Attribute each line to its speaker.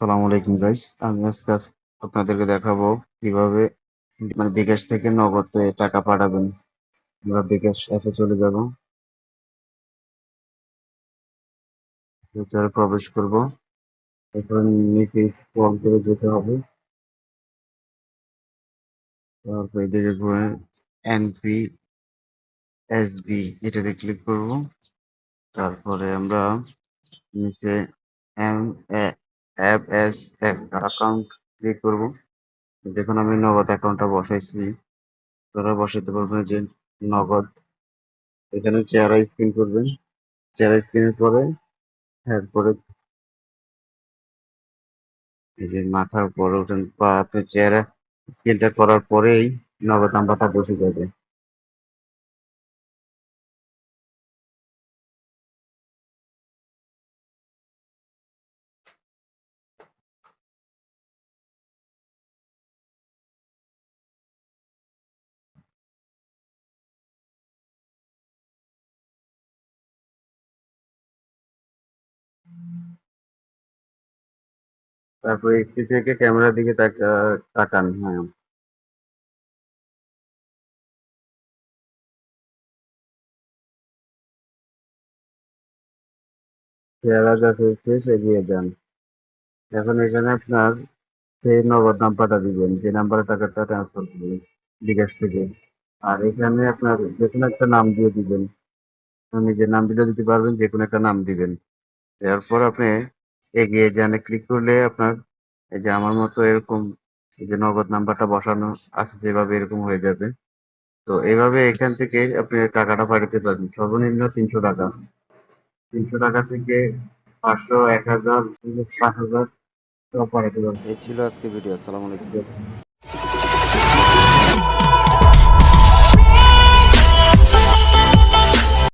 Speaker 1: সালাম আলাইকুম গাইস। আমি আজকে আপনাদেরকে দেখাবো কিভাবে বিকাশ থেকে নগদে টাকা পাঠাবেন। আমরা বিকাশ অ্যাপে চলে যাব, ভিতরে প্রবেশ করব। এরপর নিচে স্ক্রল করে যেতে হবে, তারপর এদিকে ঘুরে NPSB এটাতে ক্লিক করব। তারপরে আমরা নিচে M app S account click করব। দেখুন আমি নগদ অ্যাকাউন্টটা বসাইছি, তোরা বসাতে পারবেন যে নগদ। এখানে চেহারা স্ক্যান করবেন, চেহারা স্ক্যানের পরে এরপরে এই যে মাথার উপরে ওঠেন বা আপনার চেহারা স্ক্যানটা করার পরেই নগদ নাম্বারটা বসে যাবে। তারপরে স্ক্রিন থেকে ক্যামেরার দিকে তাকান। হ্যাঁ, চেহারা যাতে শেষ এগিয়ে যান। এখন এখানে আপনার সেই নগদ নাম্বারটা দিবেন, যে নাম্বারে টাকাটা ট্রান্সফার করবেন বিকাশ থেকে। আর এখানে আপনার যে কোনো একটা নাম দিয়ে দিবেন, নিজের নাম দিলে দিতে পারবেন, যে কোনো একটা নাম দিবেন। এরপর আপনি এগিয়ে যান ক্লিক করলে আপনার এই যে আমার মতো এরকম এই যে নগদ নাম্বারটা বসানো আছে যেভাবে এরকম হয়ে যাবে। তো এভাবে এখান থেকে আপনি টাকাটা পাঠাতে পারবেন সর্বনিম্ন ৩০০ টাকা। ৩০০ টাকা থেকে ৫০০, ১০০০, ৫০০০ সব পাঠাতে পারবেন।
Speaker 2: এই ছিল আজকে ভিডিও। আসসালামু আলাইকুম।